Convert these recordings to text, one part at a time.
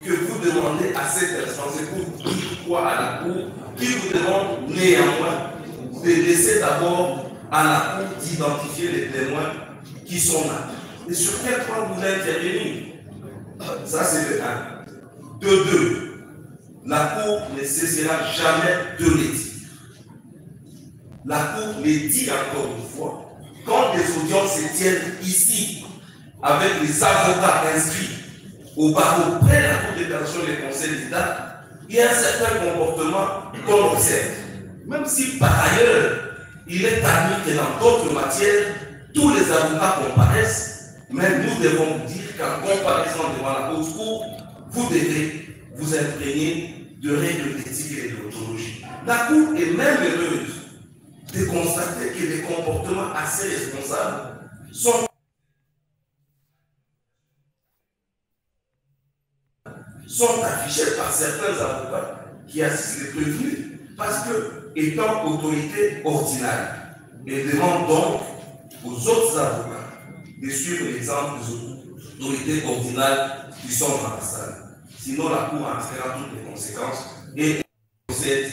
que vous demandez à cette personne, c'est pour dire quoi à la cour, qui vous demande néanmoins de laisser d'abord à la cour d'identifier les témoins qui sont là. Et sur quel point vous intervenir? Ça, c'est le 1. De 2, la cour ne cessera jamais de le dire. La cour le dit encore une fois. Quand les audiences se tiennent ici, avec les avocats inscrits au barreau près de la Cour d'appellation et les conseils d'État, il y a un certain comportement qu'on observe. Même si par ailleurs, il est admis que dans d'autres matières, tous les avocats comparaissent, mais nous devons vous dire qu'en comparaison devant la haute cour, vous devez vous imprégner de règles d'éthique et de déontologie. La Cour est même heureuse de constater que les comportements assez responsables sont affichés par certains avocats qui assistent les prévenus, parce que, étant autorité ordinaire, ils demandent donc aux autres avocats de suivre l'exemple des autorités ordinaires qui sont dans la salle. Sinon, la Cour en tirera toutes les conséquences et procède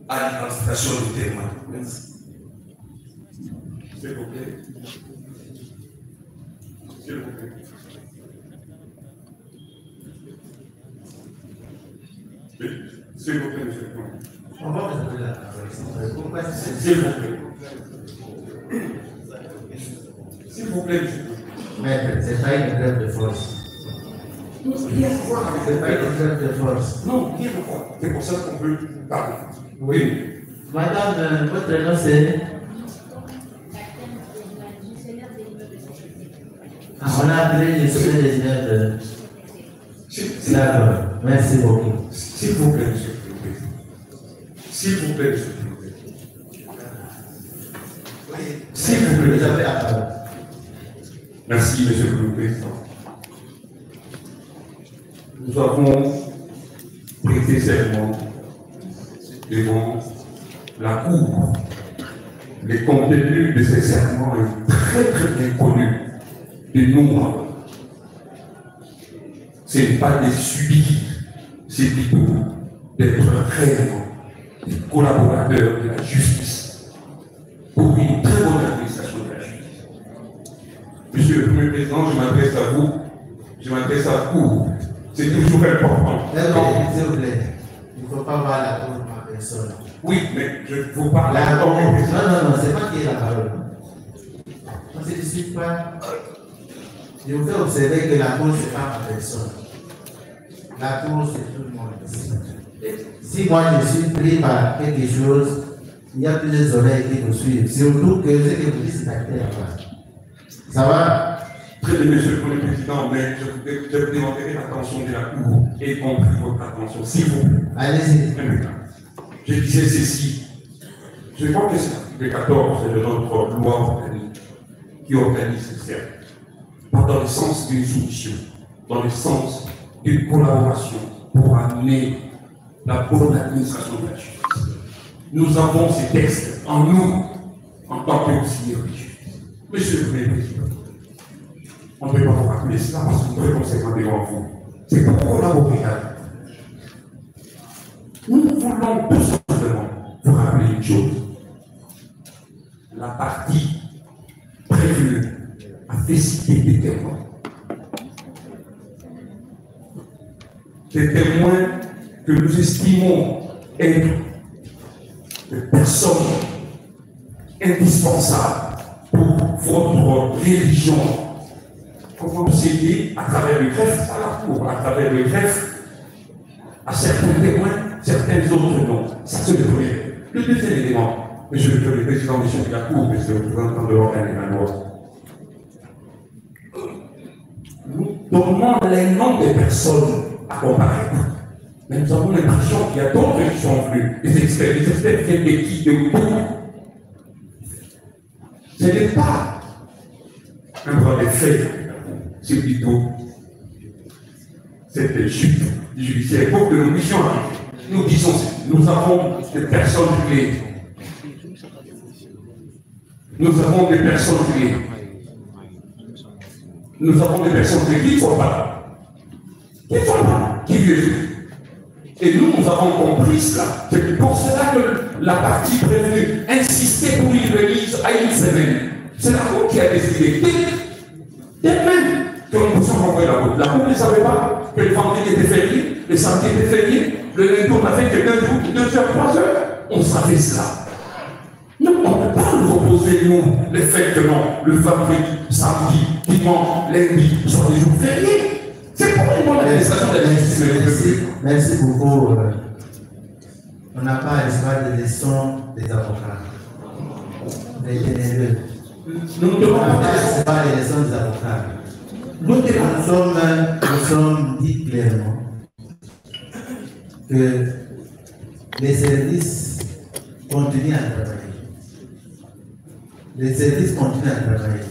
à l'identification du témoin. Merci. S'il vous plaît. S'il vous plaît. S'il vous plaît, monsieur le président. On va vous donner la parole. Pourquoi S'il vous plaît. S'il vous plaît, monsieur le président. Maître, c'est pas une grève de force. Non, rien à voir avec C'est pas une grève de force. Non, rien à voir. C'est pour ça qu'on peut parler. Oui. Madame, votre nom c'est? Ah, on a appelé le secrétaire des immeubles. D'accord, merci beaucoup. S'il vous plaît, monsieur le président. S'il vous plaît, monsieur le président. S'il vous plaît, Vous avez la parole. merci, monsieur le président. Nous avons prêté serment devant la Cour. Le contenu de ces serments est très très bien connu de nous. Ce n'est pas de subir, c'est plutôt d'être réellement des collaborateurs de la justice pour une très bonne administration de la justice. Monsieur le Premier Président, je m'adresse à vous, je m'adresse à la Cour. C'est toujours important. S'il vous plaît, il ne faut pas voir la Cour par personne. Oui, mais je vous parle La encore. Cour, non, c'est pas qui est la parole. On ne se dispute pas. Je vous fais observer que la Cour, ce n'est pas ma personne. La Cour, c'est tout le monde. Si moi je suis pris par quelque chose, il y a plusieurs oreilles qui vous suivent. Surtout que ce que vous dites, c'est acteur. Ça va? Très bien, monsieur le Premier Président, mais je vous demanderai l'attention de la Cour et compris votre attention, s'il vous plaît. Allez-y. Je disais ceci. Je crois que c'est l'article 14 de notre loi organique qui organise ce cercle. Pas dans le sens d'une solution, dans le sens d'une collaboration pour amener la bonne administration de la justice. Nous avons ces textes en nous, en tant qu'auxiliaires de justice. Monsieur le Premier Président, on ne peut pas vous rappeler cela parce que nous très conséquent devant vous. C'est pour collaborer avec vous. Nous voulons tout simplement vous rappeler une chose. La partie prévenue a fait citer des témoins. Des témoins que nous estimons être des personnes indispensables pour votre religion. Comment procéder à travers le greffe à la Cour, à travers le greffe à certains témoins, certains autres non. Ça, c'est le premier. Le deuxième élément, monsieur le Président de la Cour, monsieur le représentant de l'organe et la loi, nous donnons les noms des personnes à comparaître. Mais nous avons l'impression qu'il y a d'autres qui sont venus, des experts viennent de qui, de où. Ce n'est pas un droit de fait, c'est plutôt cette chute judiciaire. Pour que nous puissions arriver, nous disons, nous avons des personnes clés. Nous avons des personnes clés. Nous avons des personnes clés qui ne sont pas là. qui sont là, qui vivent. Et nous avons compris cela. C'est pour cela que la partie prévenue insistait pour une remise à une semaine. C'est la Cour qui a décidé. Dès même que nous pouvions renvoyer la Cour. La Cour ne savait pas que le vendredi était férié, le samedi était férié, le lundi on n'a fait que 2 heures, 3 heures. On savait cela. Non, on ne peut pas nous opposer, nous, les faits que non, le vendredi, samedi, dimanche, lundi, sont des jours fériés. C'est pour une bonne administration de la justice. Merci beaucoup. On n'a pas à l'espoir de leçons des avocats. Des généreux. Nous ne devons On n'a pas pas à l'espoir des leçons des avocats. Nous sommes dit clairement que les services continuent à travailler. Les services continuent à travailler.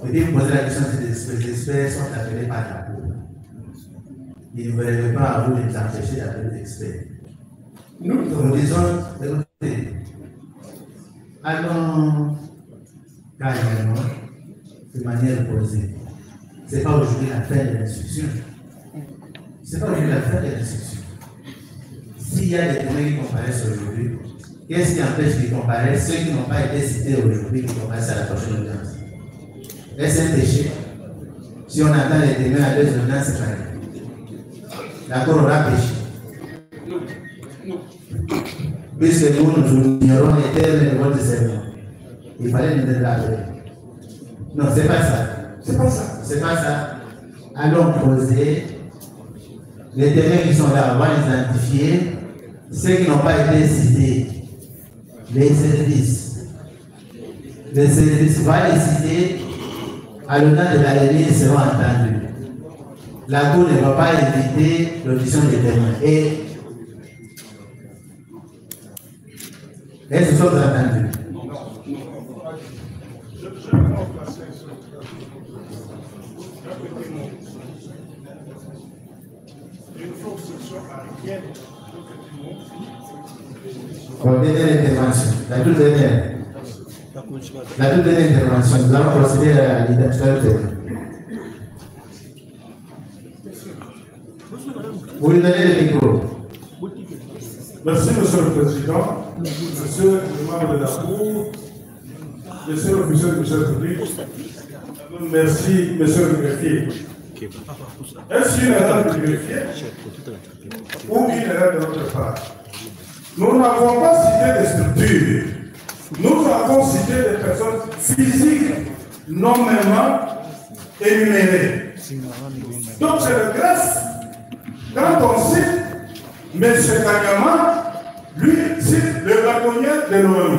Et puis vous posez la question si les experts sont appelés par la Cour. Il ne verrait pas à vous de les empêcher d'appeler les experts. Nous disons, écoutez, allons carrément, de manière posée. Ce n'est pas aujourd'hui la fin de l'instruction. Ce n'est pas aujourd'hui la fin de l'instruction. S'il y a des témoins qui comparaissent aujourd'hui, qu'est-ce qui empêche qu'ils comparaissent ceux qui n'ont pas été cités aujourd'hui qui comparaissent à la prochaine audience? Est-ce un péché? Si on attend les témoins à 2 audiences séparées, la Cour aura péché. Puisque nous ignorons les termes de votre serment, il fallait nous rappeler. Non, c'est pas ça. C'est pas ça. C'est pas ça. Allons poser les témoins qui sont là, on va les identifier. Ceux qui n'ont pas été cités, les services vont les citer, à l'audience de la réunion seront entendus. La Cour ne va pas éviter l'audition des témoins. Et est-ce que vous avez entendu? Dernière intervention, la toute dernière intervention, nous allons procéder à l'identification. Vous lui donnez le micro. Merci, Monsieur le Président, Monsieur le membre de la Cour, Monsieur l'officier du chef public. Merci, Monsieur le greffier. Est-ce une erreur du greffier ou une erreur de notre part? Nous n'avons pas cité des structures. Nous avons cité des personnes physiques nommément énumérées. Donc c'est le greffe. Quand on cite M. Kanyama, lui cite le braconnier de l'ONU,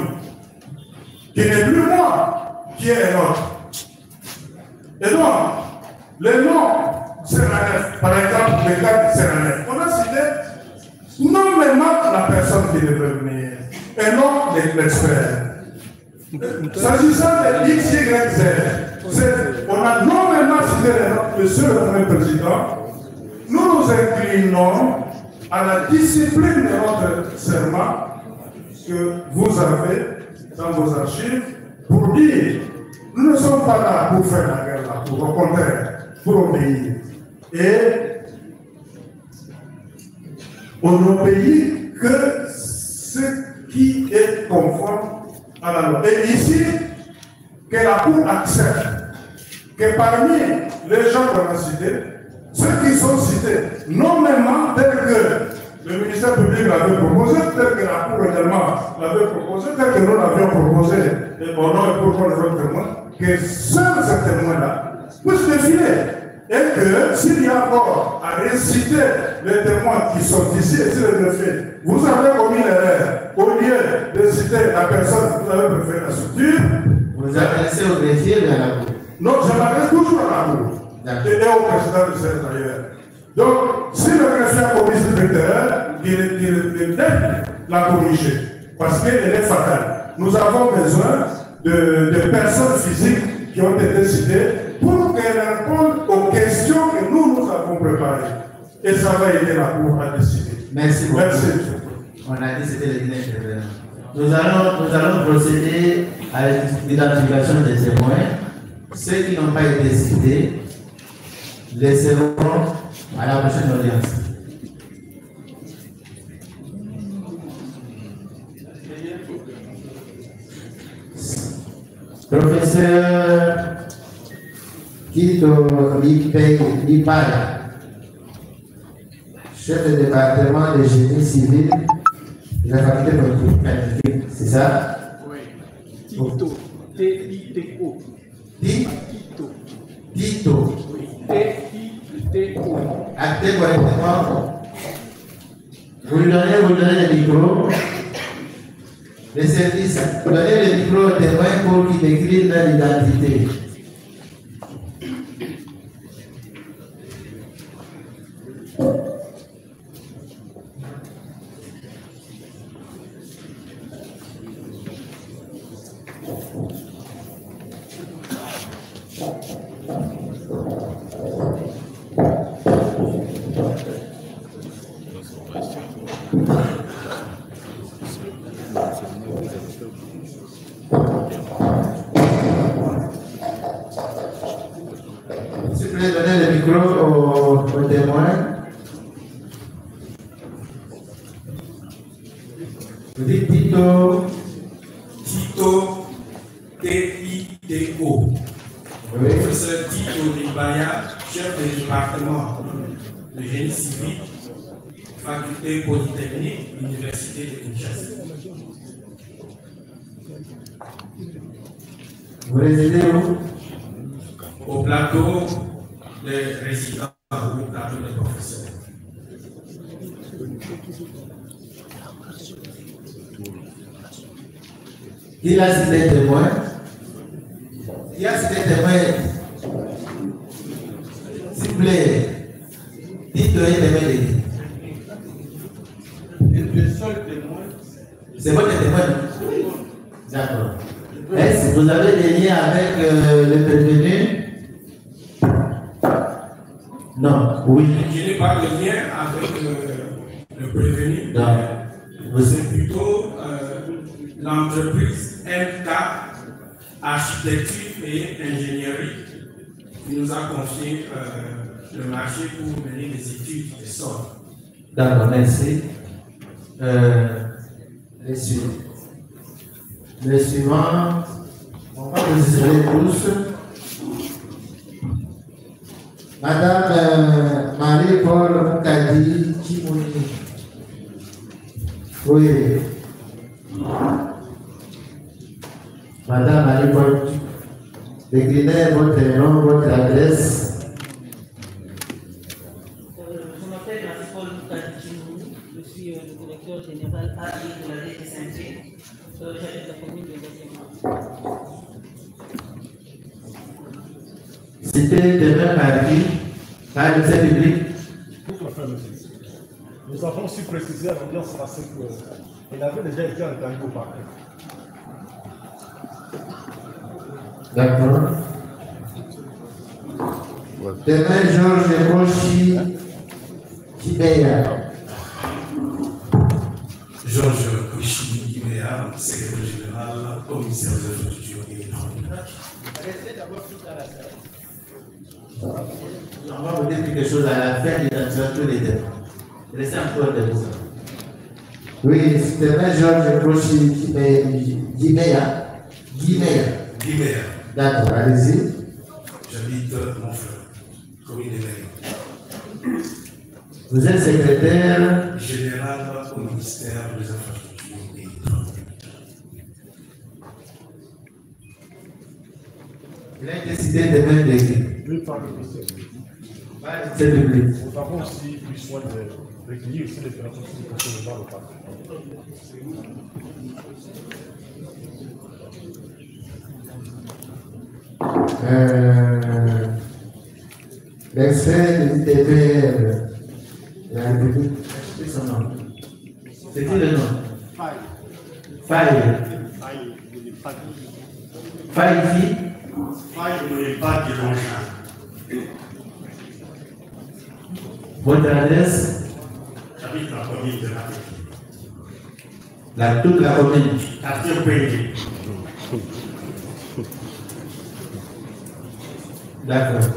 qui n'est plus moi, qui est un autre. Et donc, le nom Séranef, par exemple, le cas de Séranef, on a cité nommément la personne qui devait venir, et non l'expert. S'agissant de XYZ, on a nommément cité le nom, Monsieur le Premier Président. Nous nous inclinons à la discipline de notre serment que vous avez dans vos archives pour dire nous ne sommes pas là pour faire la guerre, là, pour au contraire, pour obéir. Et on n'obéit que ce qui est conforme à la loi. Et ici, que la Cour accepte que parmi les gens qu'on a cités, ceux qui sont cités, nommément tels que le ministère public l'avait proposé, tel que la Cour également l'avait proposé, tel que nous l'avions proposé, et au nom et pour le témoin, que seuls ces témoins-là puissent défiler. Et que s'il y a encore à réciter les témoins qui sont ici et sur le greffier, vous avez commis l'erreur, au lieu de citer la personne, vous avez préféré la structure. Vous adressez au greffier ou à la Cour? Non, je m'adresse toujours à la Cour. Et au président du Sénat d'ailleurs. Donc, si le greffier a commis cette erreur, il doit la corriger. Parce qu'elle est fatale. Nous avons besoin de personnes physiques qui ont été citées pour qu'elles répondent aux questions que nous avons préparées. Et ça va aider la Cour à décider. Merci beaucoup. Merci. On a dit que c'était le dîner intervenant. Nous allons procéder à l'identification des témoins. Ceux qui n'ont pas été cités laisseront À la prochaine audience. Professeur Kito Lipaya, chef de département de génie civil de la faculté polytechnique, c'est ça? Oui. Tito. T-I-T-O. Tito. Oui. T-I-T-O. Actez correctement. Vous lui donnez le micro. Les services, donnez le micro au témoin pour qu'il décrive leur identité. S'il vous plaît, donnez le micro au témoin. Vous dites Tito. Tito, T-I-T-O. Oui. Professeur Tito Lipaya, chef de département de génie civil, faculté polytechnique, université de Kinshasa. Vous résidez où? Au plateau des résidents ou au plateau des professeurs. Qui a cité témoin? Qui a cité témoin? S'il vous plaît, dites-le témoin de qui? Le seul témoin, C'est votre témoin? D'accord. Est-ce que vous avez des liens avec le prévenu? Non, oui. je n'ai pas de lien avec le prévenu. Non. C'est plutôt l'entreprise MK Architecture et Ingénierie qui nous a confié le marché pour mener des études de sol. D'accord, merci. Le suivant, on va vous isoler tous. Madame Marie-Paul Mukadi Chimouni. Oui. Madame Marie-Paul, déclinez votre nom, votre adresse. Je m'appelle Marie-Paul Mukadi Chimouni. Je suis le directeur général AI de la ville de Saint-Gilles. J'habite la commune de Gassema. Cité de même partie par le service public. Nous avons aussi précisé à l'audience passée qu'elle avait déjà été entendue au parquet. D'accord. Demain, Georges Rochi Kibeya. Georges Koshi Guiméa, secrétaire général, commissaire des infrastructures et On va vous dire quelque chose à la fin, il y a tous les deux. Restez encore de ça. Oui, demain, Georges Rochi Kibeya. Guiméa. D'accord, allez-y. J'habite Montfleur, commune de Mérine. Vous êtes secrétaire Général au ministère des infrastructures et travaux. Il a décidé de mettre des guides. Oui, par le ministère. C'est public. Nous avons aussi pris soin de recueillir aussi les financements qui concernent dans le parc. L'extrait de l'ITPR, la République, c'est son nom. C'est qui le nom? Faye. Faye qui? Votre adresse? J'habite la commune de Toute la commune. Quartier Pédé. D'accord.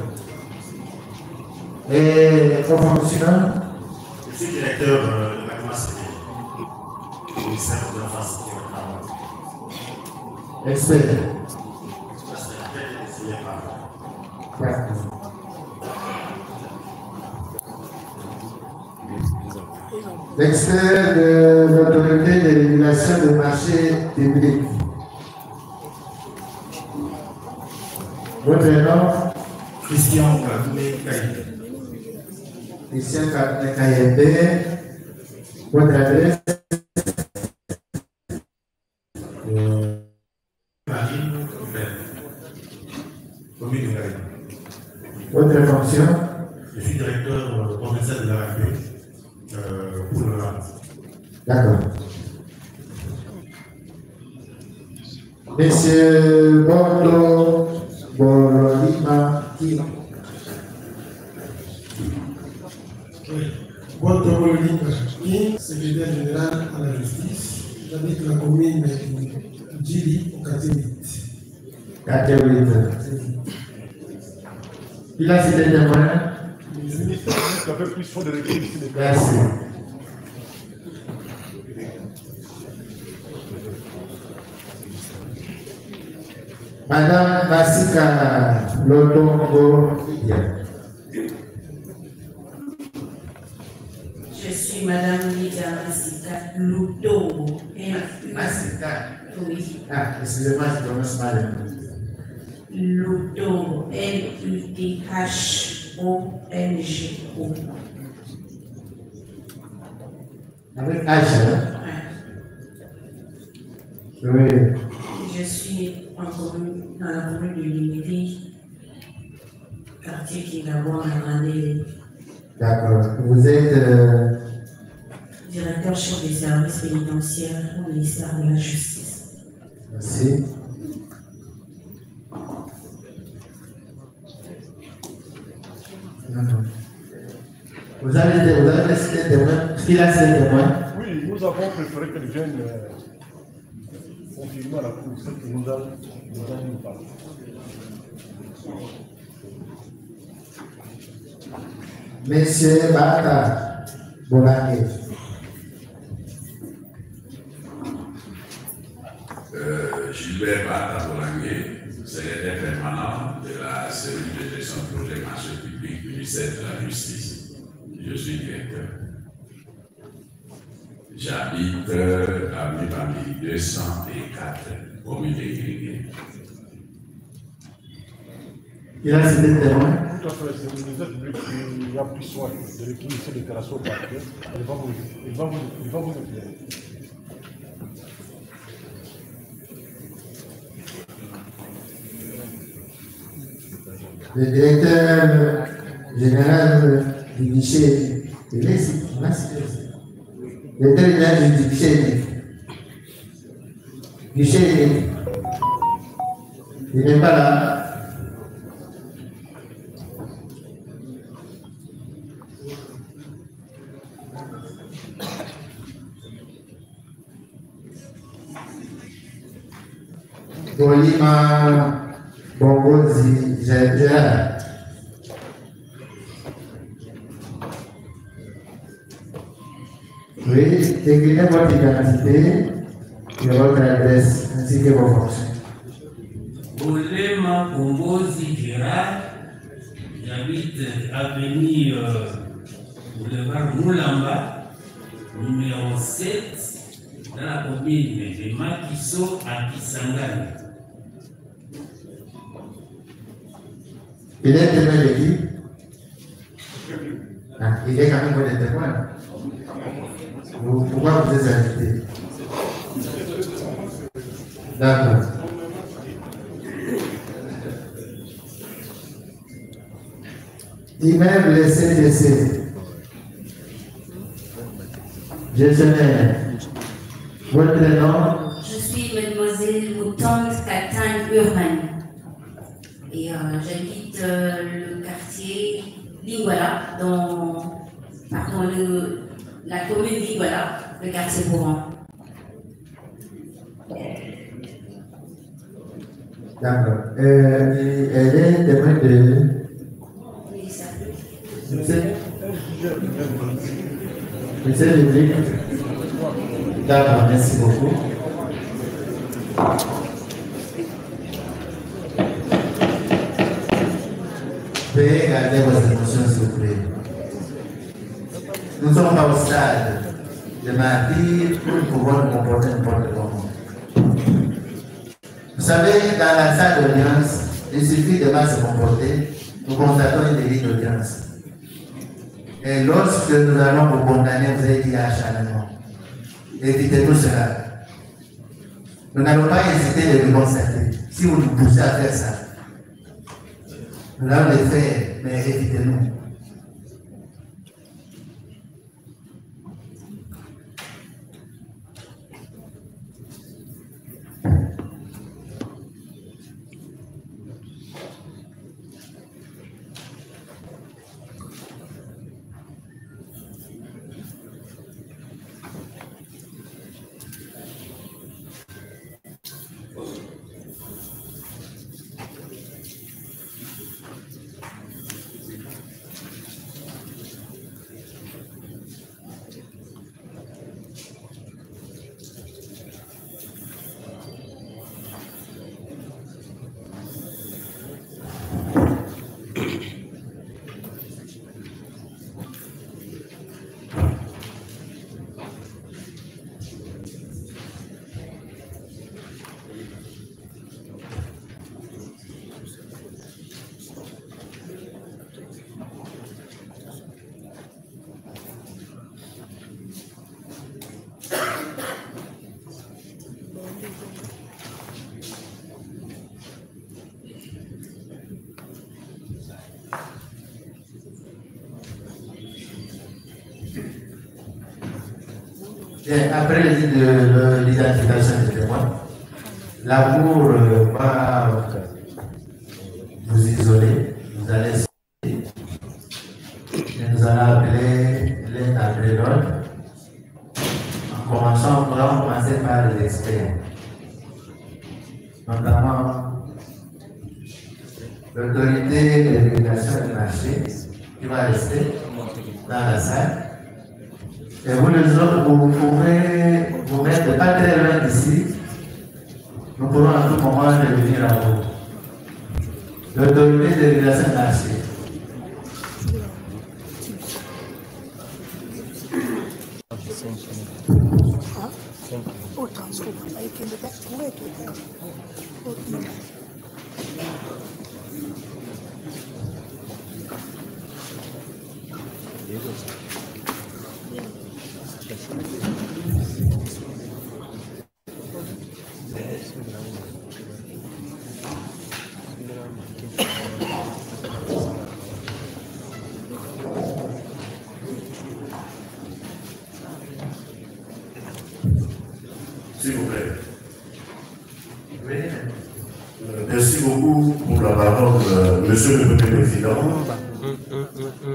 Et vos fonctions? Je suis directeur de la classe du ministère de l'Enfance et du Travail. Expert. D'accord. L'expert de l'autorité de régulation des marchés publics. Votre nom? Christian Kadoumé Kaïdé. Christian Kadoumé Kaïdé. Votre adresse? Marine Couvert. Commune de Gaïdé. Votre fonction? Je suis directeur provincial de la République pour le Nord. D'accord. Monsieur Bondo Bololima qui? Bondo Bololima qui, secrétaire général à la justice, j'habite la commune de Djili au quartier 8. Quartier 8. Il a cité des témoins. Le ministère public avait pris soin de l'écrire sur les plans. Merci. Madame Masika Lodongo. Je suis Madame Lydia Masika Lodongo. Masika. Oui. Ah, excusez-moi, je prononce mal. Lodongo. L-U-D-H-O-N-G-O. Avec H, hein? Oui. Je suis dans la commune de Limité, quartier qui est d'abord la Grande. D'accord. Vous êtes Directeur chef des services pénitentiaires au ministère de la Justice. Merci. Non. Vous avez laissé des témoins. Qui a laissé des témoins? Oui, nous avons préféré que les jeunes confirment à la cour ce que nous allons nous parler. Monsieur Bata Bolangue. Gilbert Bata Bolangue, secrétaire permanent de la cellule de gestion de projet marché public du ministère de la Justice. Je suis directeur. J'habite avenue Bambi 204, commune de Guinguet. Il a cité des témoins. Tout à fait, c'est le ministère public qui a pris soin de l'écrire ces déclarations au parquet. Il va vous éclairer. Le directeur général du guichet, il est ici. Le directeur général du guichet, il n'est pas là. Bolima Bongozi Gérard. Oui, écrivez votre identité et votre adresse ainsi que vos fonctions. Bolima Bongozi Gérard, j'habite avenue boulevard Moulamba, numéro 7, dans la commune de Makiso à Kisangani. Il est témoin de qui? Ah, il est quand même bon témoin. Pourquoi vous êtes invité? D'accord. Immeuble CDC. Gestionnaire. Votre nom? Je suis mademoiselle Moutante Katane Urban. Et j'habite le quartier Lingwala, la commune Lingwala, le quartier courant. D'accord. Elle est témoin de... Monsieur le public, d'accord, merci beaucoup. Veuillez garder vos émotions, s'il vous plaît. Nous sommes pas au stade de martyr pour pouvoir nous comporter n'importe comment. Vous savez, dans la salle d'audience, il suffit de mal se comporter, nous constatons une délit d'audience. Et lorsque nous allons vous condamner, vous avez dit acharnement. Évitez-nous cela. Nous n'allons pas hésiter de le constater. Si vous nous poussez à faire ça, nous allons le faire, mais évitez-nous. Bien, après l'identification des témoins, la Cour va vous isoler, vous allez sortir, et nous allons appeler l'un après l'autre. En commençant, nous allons commencer par les experts, notamment l'autorité de régulation du marché qui va rester dans la salle. Et vous les autres, vous pouvez vous mettre pas très loin d'ici. Nous pourrons à tout moment revenir à vous. L'autorité de régulation marché. S'il vous plaît. Merci beaucoup pour la parole, Monsieur le Premier Président,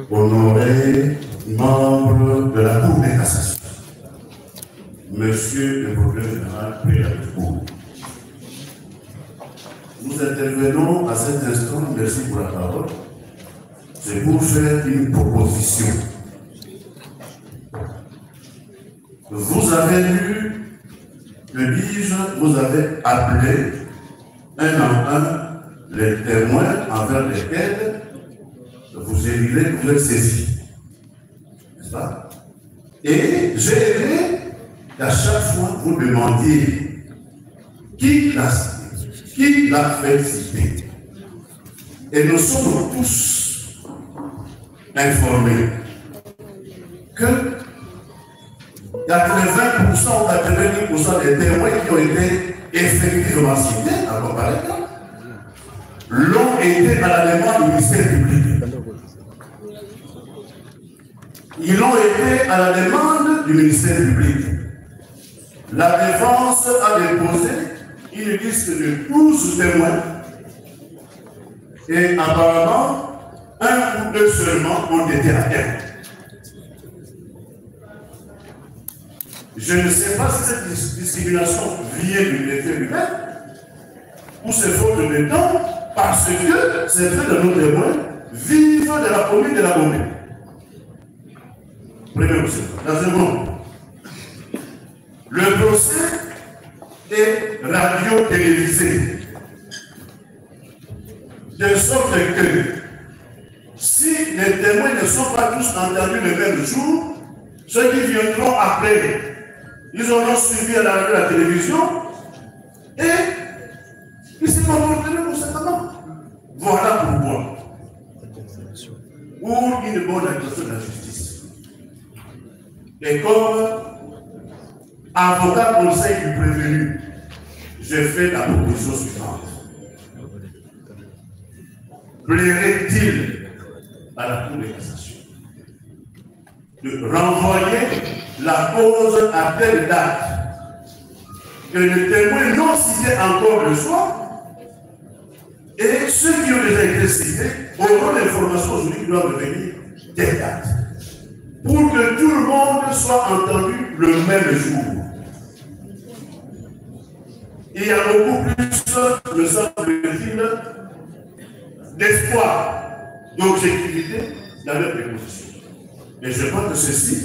honoré membre de la Cour des cassations, Monsieur le Procureur général de la Cour. Nous intervenons à cet instant, merci pour la parole, c'est pour faire une proposition. Vous avez lu le livre, vous avez appelé un en un les témoins envers lesquels vous êtes saisis. N'est-ce pas? Et j'ai aimé qu'à chaque fois vous demandiez qui l'a fait citer. Et nous sommes tous informés que 80% ou 90% des témoins qui ont été effectivement cités à comparaison l'ont été à la demande du ministère public. Ils ont été à la demande du ministère public. La défense a déposé une liste de 12 témoins et apparemment un ou deux seulement ont été atteints. Je ne sais pas si cette discrimination vient du métier lui-même ou c'est faute de temps parce que c'est fait de nos témoins vivent de la commune de la Gombe. Premier observatoire. Dans un monde, le procès est radio-télévisé. De sorte que si les témoins ne sont pas tous entendus le même jour, ceux qui viendront après, ils auront suivi à la télévision et ils se comporteront conséquemment. Voilà pourquoi, pour une bonne administration de la justice, et comme avocat conseil du prévenu, j'ai fait la proposition suivante. Plairait-il à la Cour de cassation de renvoyer la cause à telle date que les témoins non cités encore le soir et ceux qui ont déjà été cités auront l'information aujourd'hui qui doivent revenir telle date pour que tout le monde soit entendu le même jour. Il y a beaucoup plus, me semble-t-il, d'espoir, d'objectivité dans leur déposition. Et je pense que ceci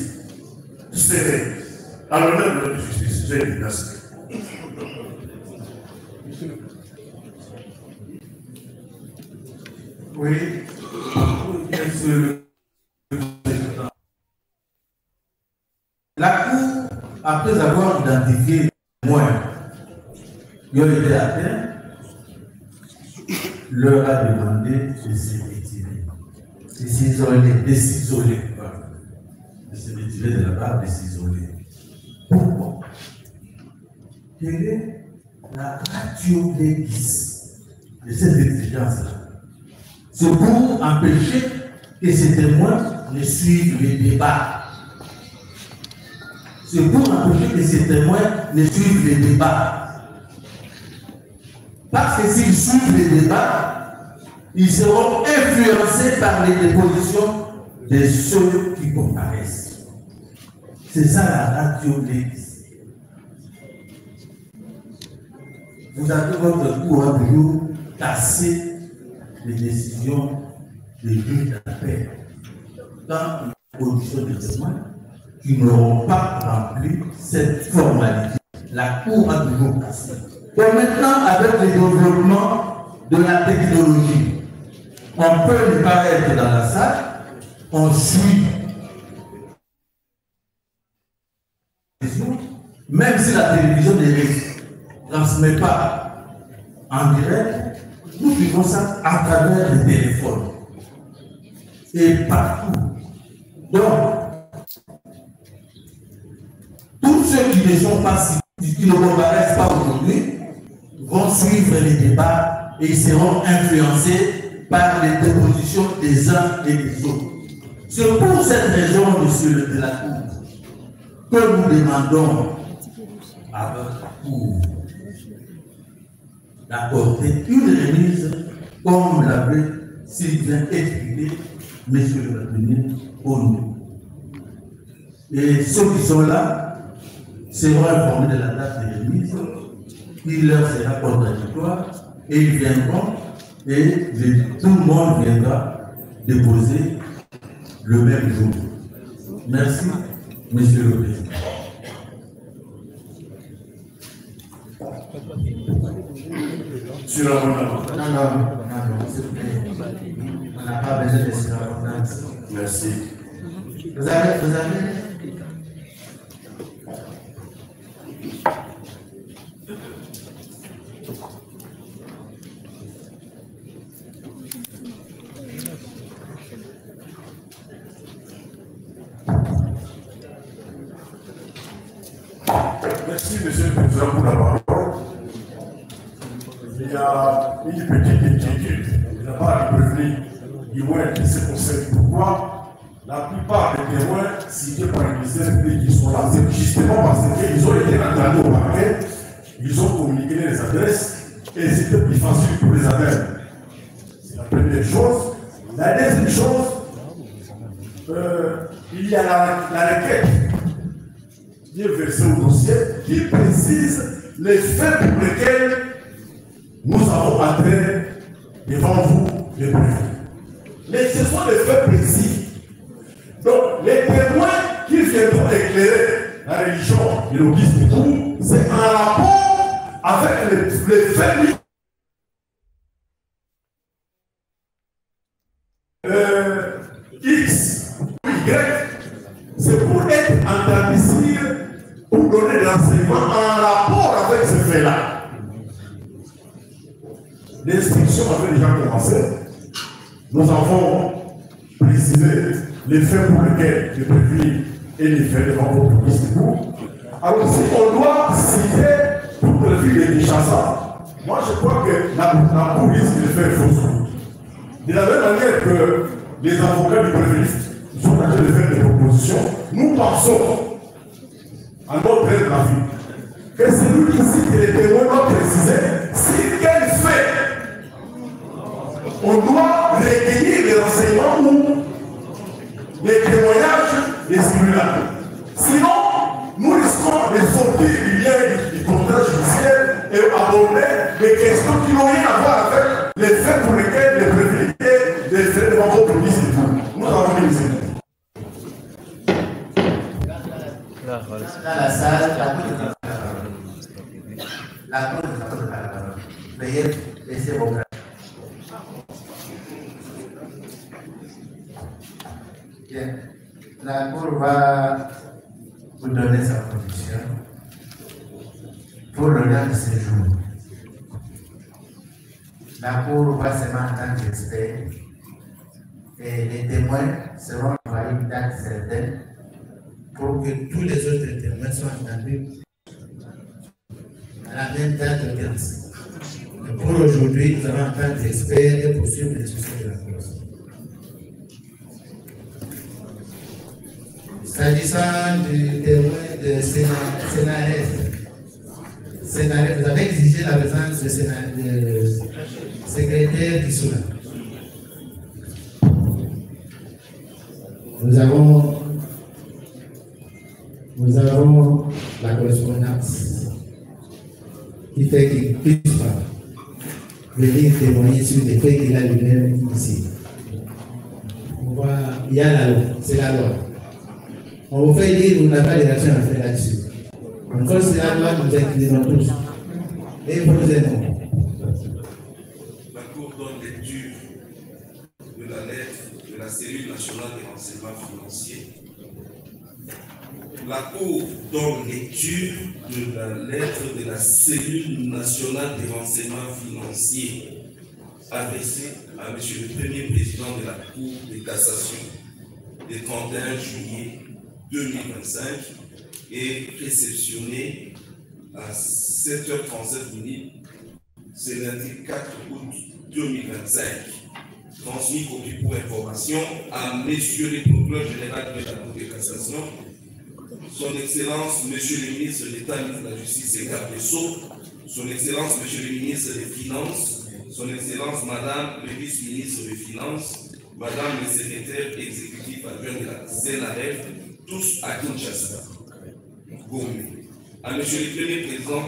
serait à l'honneur de notre justice. J'ai dit merci. Oui, monsieur le président. La Cour, après avoir identifié les témoins qui ont été atteints, leur a demandé de se retirer, de s'isoler, de se retirer de la barre, de s'isoler. Pourquoi? Quelle est la ratio légis de cette exigence-là? C'est pour empêcher que ces témoins ne suivent les débats. C'est pour empêcher que ces témoins ne suivent les débats. Parce que s'ils suivent les débats, ils seront influencés par les dépositions de ceux qui comparaissent. C'est ça la ratio légis. Vous avez votre cours à toujours casser les décisions des juges d'appel dans une position de témoins qui n'auront pas rempli cette formalité. La Cour a toujours cassé. Et maintenant, avec le développement de la technologie, on peut ne pas être dans la salle, on suit. Même si la télévision ne transmet pas en direct, nous vivons ça à travers le téléphone. Et partout. Donc, tous ceux qui ne sont pas, qui ne comparaissent pas aujourd'hui, vont suivre les débats et ils seront influencés par les dépositions des uns et des autres. C'est pour cette raison, monsieur le de la Cour, que nous demandons à votre Cour d'accorder une remise comme l'avait si bien expliqué monsieur le Premier pour nous. Et ceux qui sont là seront informés de la date de remise, il leur sera contradictoire et ils viendront et tout le monde viendra déposer le même jour. Merci, monsieur le Président. Sur la Non, s'il vous plaît. On n'a pas besoin de sur la Merci. Vous avez. Merci, monsieur le Président, pour la parole. Il y a une petite inquiétude. Il n'y a pas de prévenir du moins qui se concerne. Pourquoi la plupart des témoins cités par le ministère public qui sont là, c'est justement parce qu'ils ont été entendus au parquet, ils ont communiqué les adresses et c'était plus facile pour les appels. C'est la première chose. La deuxième chose, il y a la requête qui est versée au dossier qui précise les faits pour lesquels nous avons entré devant vous les prévenus. Mais ce sont des faits précis. Donc, les témoins qui viendront éclairer la religion de l'Auguste Hippolyte, c'est en rapport avec les faits X ou Y. C'est pour être entendus, pour donner des renseignements en rapport avec ce fait-là. L'instruction avait déjà commencé. Nous avons précisé les faits pour lesquels je préviens et les faits devant votre discours. Alors, si on doit citer pour le fil de Kinshasa, moi je crois que la police de faire fausse route. De la même manière que les avocats du prévenu sont en train de faire des propositions, nous pensons à notre avis que celui qui cite les témoins doit préciser si quel fait on doit recueillir les renseignements ou les témoignages des celui-là. Sinon, nous risquons de sortir du lien du contrat judiciaire et aborder des questions qui n'ont rien à voir avec les faits pour lesquels les privilégiés des faits devant votre police et tout. Nous avons mis ici. Dans la salle, la cour de la parole. Veuillez laisser vos grâces. Bien. La cour va vous donner sa position pour le temps de séjour. La cour va seulement en tant qu'expert et les témoins seront envoyés une date certaine pour que tous les autres témoins soient entendus à la même date de grâce. Pour aujourd'hui, nous allons en tant qu'experts et poursuivre les sujets de la cause. S'agissant du témoin de Sénarès, vous avez exigé la présence de secrétaire du Soula. Nous avons la correspondance qui fait qu'il puisse pas venir témoigner sur les faits qu'il a lui-même ici. Il y a la loi, c'est la loi. On vous fait dire, vous n'avez pas de réaction à faire là-dessus. Encore c'est la loi, nous inclinons tous. Et vous nous aimons. La Cour donne lecture de la lettre de la cellule nationale des renseignements financiers. La Cour donne lecture de la lettre de la cellule nationale des renseignements financiers adressée à M. le Premier Président de la Cour de cassation le 31 juillet 2025 et réceptionnée à 7h37 minutes, c'est lundi 4 août 2025. Transmis copie pour information à Monsieur le Procureur général de la Cour de cassation, Son Excellence Monsieur le Ministre d'État, ministre de la Justice et garde des Sceaux, Son Excellence Monsieur le Ministre des Finances, Son Excellence Madame le Vice-ministre des Finances, Madame le Secrétaire exécutif adjoint de la CNRF, tous à Kinshasa. Gomé. À Monsieur le Premier Président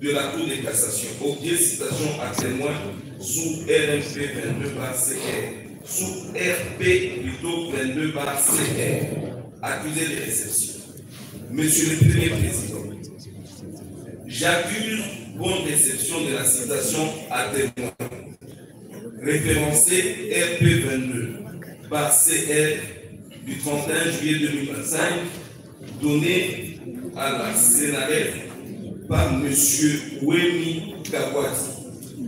de la Cour de cassation, objet citation à témoin sous RMP 22/CR, sous RP plutôt 22/CR, accusé de réception. Monsieur le Premier Président, j'accuse bonne réception de la citation à témoin, référencée RP 22/CR du 31 juillet 2025, donnée à la CNRF par M. Wemi Kawati,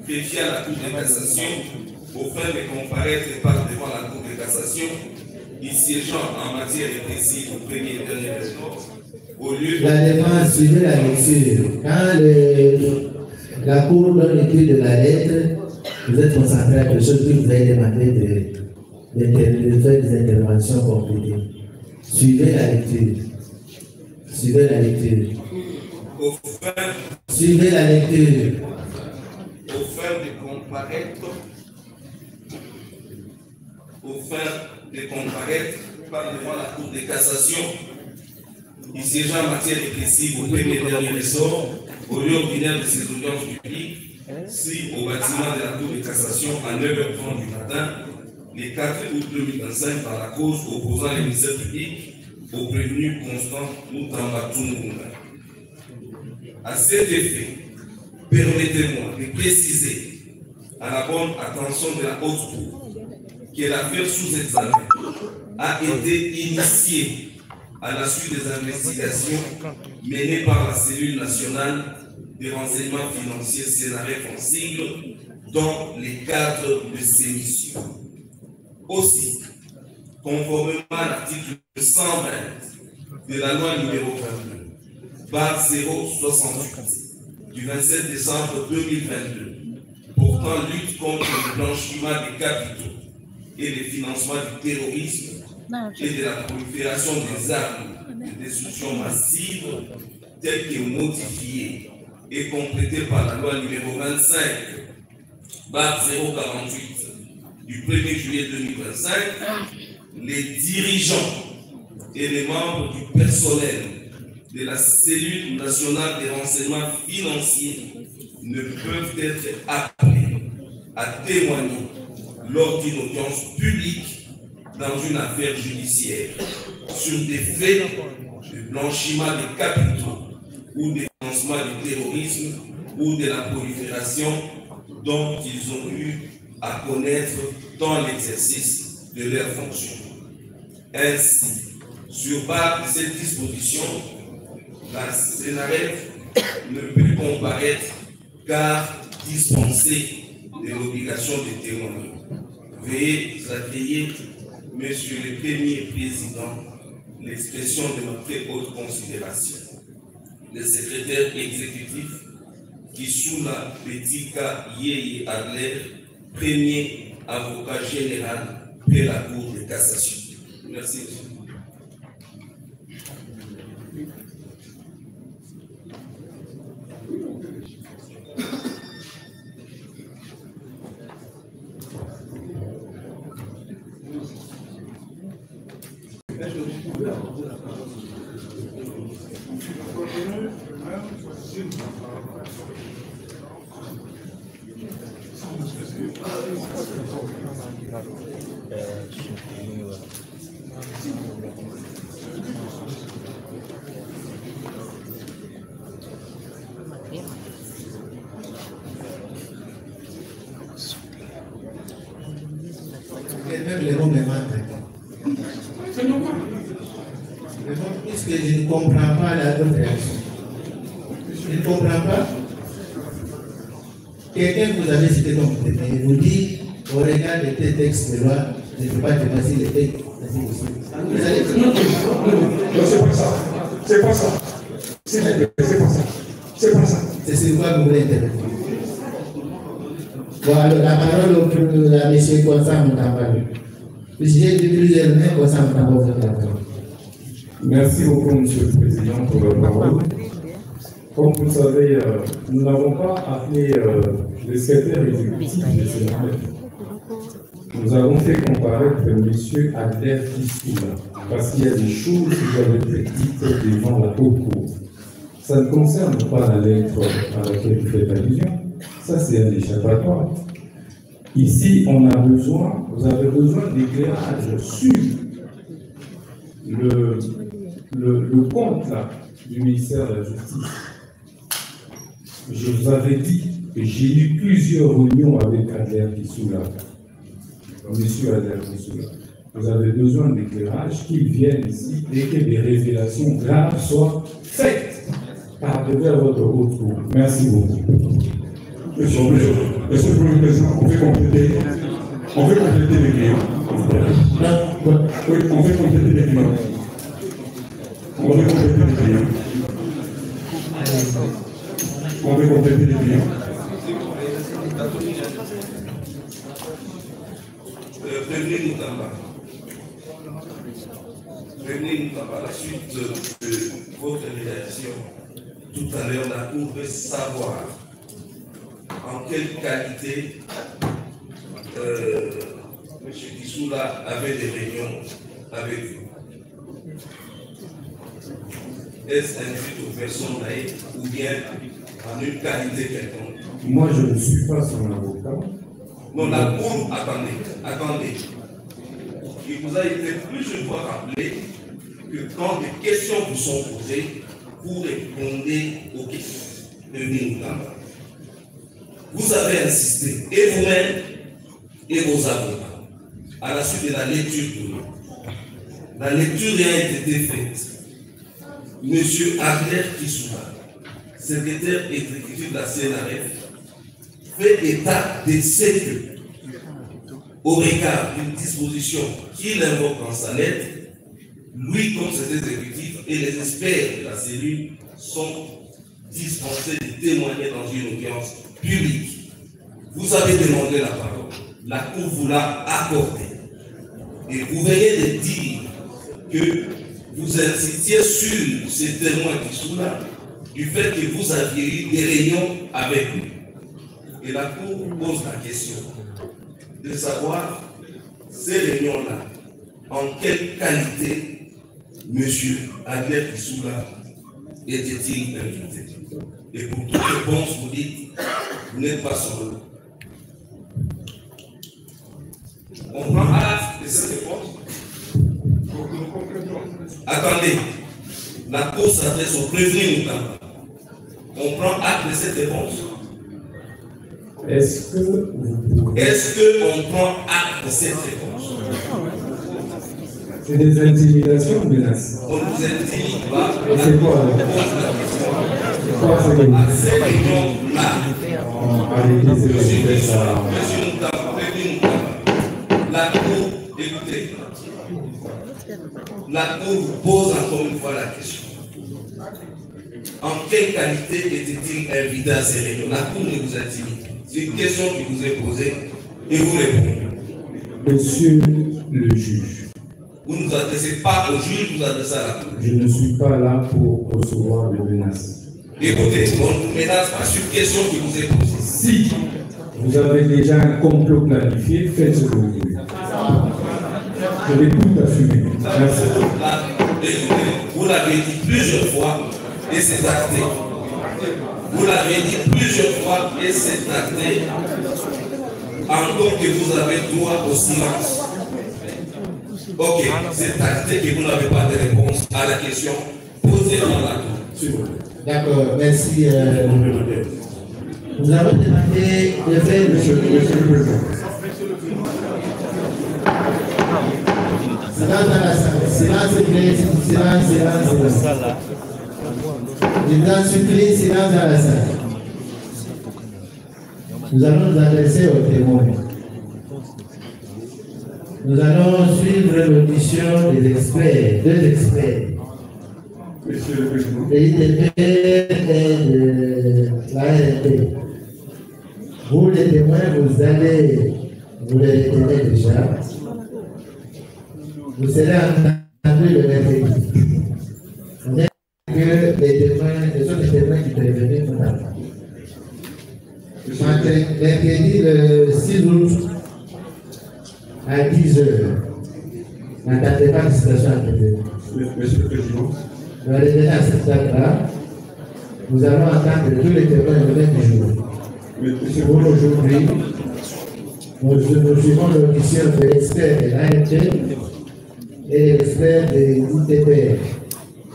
greffier à la Cour de cassation, au fin de comparaître par devant la Cour de cassation, y siégeant en matière répressive au premier et dernier rapport, au lieu de... La défense suivait la lecture. Quand la Cour donne lecture de la lettre, vous êtes concentré à quelque chose que vous avez demandé de faire des interventions complétées. Suivez la lecture. Suivez la lecture. Suivez la lecture. Au fin de comparaître, par devant la Cour de cassation, il siégeant en matière répressive au premier et dernier ressort, au lieu ordinaire de ses audiences publiques, si au bâtiment de la Cour de cassation à 9h30 du matin, le 4 août 2025, par la cause opposant les ministères publics, au prévenu Constant Moutamba Tununga. À cet effet, permettez-moi de préciser à la bonne attention de la haute cour que l'affaire sous examen a été initiée à la suite des investigations menées par la cellule nationale des renseignements financiers Sénaref en sigle dans les cadres de ces missions. Aussi, conformément à l'article 120 de la loi numéro 22/068 du 27 décembre 2022 portant lutte contre le blanchiment des capitaux et le financement du terrorisme et de la prolifération des armes de destruction massive telles que modifiées et complétées par la loi numéro 25/048 du 1er juillet 2025, les dirigeants et les membres du personnel de la cellule nationale des renseignements financiers ne peuvent être appelés à témoigner lors d'une audience publique dans une affaire judiciaire sur des faits de blanchiment des capitaux ou de financement du terrorisme ou de la prolifération dont ils ont eu à connaître dans l'exercice de leurs fonctions. Ainsi, sur base de cette disposition, la Sénaref ne peut comparaître car dispensée de l'obligation de témoigner. Veuillez accueillir, Monsieur le Premier Président, l'expression de notre très haute considération. Le secrétaire exécutif Kisula Betika Yeye Adler, premier avocat général de la Cour de cassation. Merci. Puisque je ne comprends pas la autre réaction. Je ne comprends pas. Quelqu'un que vous avez cité comme témoin, vous dit, au regard de tes textes de loi, je ne peux pas dépasser les faits. Vous allez dire non, c'est pas ça. C'est pas ça. C'est pas ça. C'est pas ça. C'est sur quoi vous voulez intervenir. Bon, alors la parole à M. Constant Moutamba. J'ai dit plusieurs mains, Constant Moutamba, vous avez la parole. Merci beaucoup, Monsieur le Président, pour la parole. Comme vous le savez, nous n'avons pas appelé le secrétaire exécutif du Sénat. Nous avons fait comparaître M. Adler Kissoula, parce qu'il y a des choses qui doivent être dites devant la haute cour. Ça ne concerne pas la lettre à laquelle vous faites allusion. Ça, c'est un échappatoire. Ici, vous avez besoin d'éclairage sur le compte là, du ministère de la Justice. Je vous avais dit que j'ai eu plusieurs réunions avec Adler Kissoula. Monsieur Adler Kissoula, vous avez besoin d'éclairage, qu'il vienne ici et que des révélations graves soient faites par devers votre haute cour. Merci beaucoup. Monsieur le Premier Président, on fait compléter les clients. Oui, on fait compléter les clients. On fait compléter les clients. On veut compléter les clients. Prévenez Moutamba, à la suite de votre réaction, tout à l'heure, la Cour veut savoir en quelle qualité M. Kissoula avait des réunions avec vous. Est-ce invité aux personnes naïves ou bien en une qualité quelconque? Moi, je ne suis pas son avocat. Non, la Cour, attendez. Il vous a été plusieurs fois rappelé que quand des questions vous sont posées, vous répondez aux questions. Vous avez insisté, et vous-même, et vos avocats, à la suite de la lecture de l'eau. La lecture a été faite. Monsieur Adler Kissouma, secrétaire exécutif de la CNRF, fait état de ce que, au regard d'une disposition qu'il invoque dans sa lettre, lui, comme cet exécutif et les experts de la cellule sont dispensés de témoigner dans une audience publique. Vous avez demandé la parole, la Cour vous l'a accordée. Et vous venez de dire que vous insistiez sur ces témoins qui sont là, du fait que vous aviez eu des réunions avec lui. Et la Cour pose la question de savoir ces réunions-là, en quelle qualité M. Adler Kissoula était-il invité. Et pour toute réponse, vous dites, vous n'êtes pas seul. On prend acte de cette réponse. Attendez, la Cour s'adresse au prévenu Moutamba. On prend acte de cette réponse. Est-ce qu'on prend acte de cette réponse? C'est des intimidations ou menaces? On ne vous intimide pas. Et c'est quoi alors? À ces réunions-là, Monsieur Moutamba, la Cour, écoutez, la Cour vous pose encore une fois la question. En quelle qualité était-il invité à ces réunions? La Cour ne vous intimide. C'est une question qui vous est posée et vous répondez. Monsieur le juge. Vous ne vous adressez pas au juge, vous vous adressez à la Cour. Je ne suis pas là pour recevoir des menaces. Écoutez, on ne vous menace pas sur une question qui vous est posée. Si vous avez déjà un complot planifié, faites ce que vous voulez. Je vais tout assumer. Merci. Vous l'avez dit plusieurs fois et c'est acté. Vous l'avez dit plusieurs fois et c'est acté. Encore que vous avez droit au silence. Ok, c'est acté que vous n'avez pas de réponse à la question posée dans la Cour. D'accord, merci. Nous avons demandé de faire le silence dans la salle. Silence, silence. Je vous en supplie, silence dans la salle. Nous allons nous adresser aux témoins. Nous allons suivre l'audition des experts, deux experts. De l'ITP et de l'ARP. Vous, les témoins, vous les retenez déjà. Vous serez entendus le mercredi. On est que les témoins, les autres témoins qui prévenaient tout à l'heure. Mercredi, le 6 août, à 10 h. N'attendez pas de situation à prévenir. Monsieur le Président. Nous allons revenir à cette date-là. Nous allons attendre tous les témoins le même jour. Pour aujourd'hui, nous suivons l'audition de l'expert de l'ART et de l'expert de l'ITPR.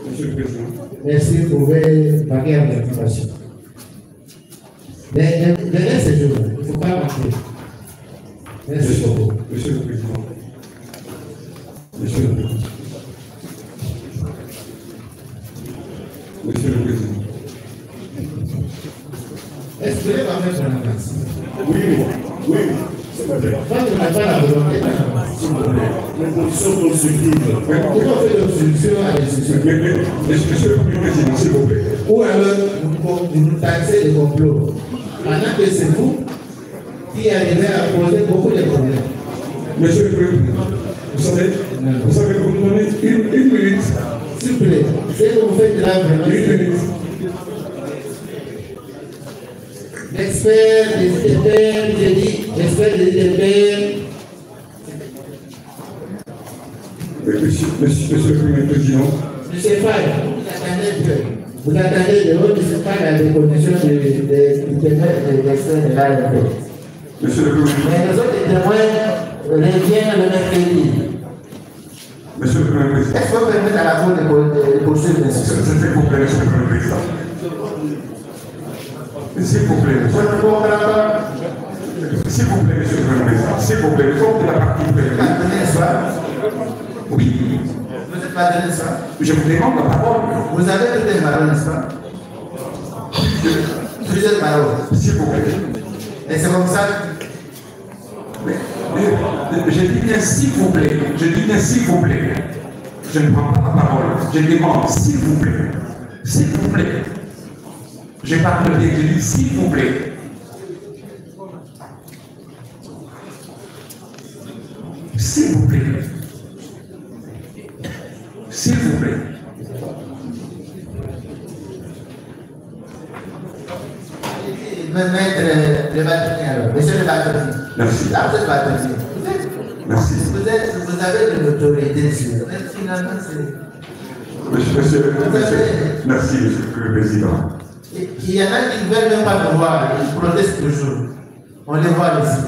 Monsieur le Président. Merci pour vos barrières d'information. Mais venez ce jour, il ne faut pas manquer. Merci beaucoup. Monsieur le Président. Monsieur le Président. Monsieur le Président. Est-ce que vous voulez pas mettre en avance? Oui. Quand on n'a pas la volonté s'il vous plaît. Les conditions constructives. pourquoi on fait l'obstruction à l'institution? Monsieur le Président, s'il vous plaît. Ou alors, vous nous taxez de complot. Pendant que c'est vous qui arrivez à poser beaucoup de problèmes. Monsieur le Président, vous savez que vous nous donnez une minute. S'il vous plaît, si vous faites là vraiment. Une minute. L'expert des ITPR, j'ai dit, l'expert des ITPR. Monsieur le Président. Monsieur Faye, vous attendez de haut, monsieur Faye a des conditions de l'expert de l'ARP. Monsieur le Président. Mais les autres témoins reviennent le mercredi. Monsieur le Premier Président. Est-ce que vous permettez à la Cour de poursuivre, monsieur? S'il vous plaît, Monsieur le Premier Président. S'il vous plaît, Monsieur le Premier Président. S'il vous plaît, Monsieur le Premier Président. S'il vous plaît, nous sommes de la partie préliminaire. Oui. Vous n'êtes pas donné ça? Je vous demande la parole. Vous avez tout des marrons, n'est-ce pas? Plusieurs marrons. S'il vous plaît. Et c'est comme ça. Je dis bien s'il vous plaît. Je dis bien s'il vous plaît. Je ne prends pas la parole. Je demande s'il vous plaît. S'il vous plaît. Je parle bien. Je dis s'il vous plaît. S'il vous plaît. S'il vous plaît. Mettre le bâtonnier alors. Monsieur le bâtonnier. Merci. Là, vous êtes bâtonnier. Merci. Vous avez de l'autorité sur. Finalement, c'est. Monsieur, merci, Monsieur le Président. Il y en a qui ne veulent même pas nous voir. Ils protestent toujours. On les voit ici.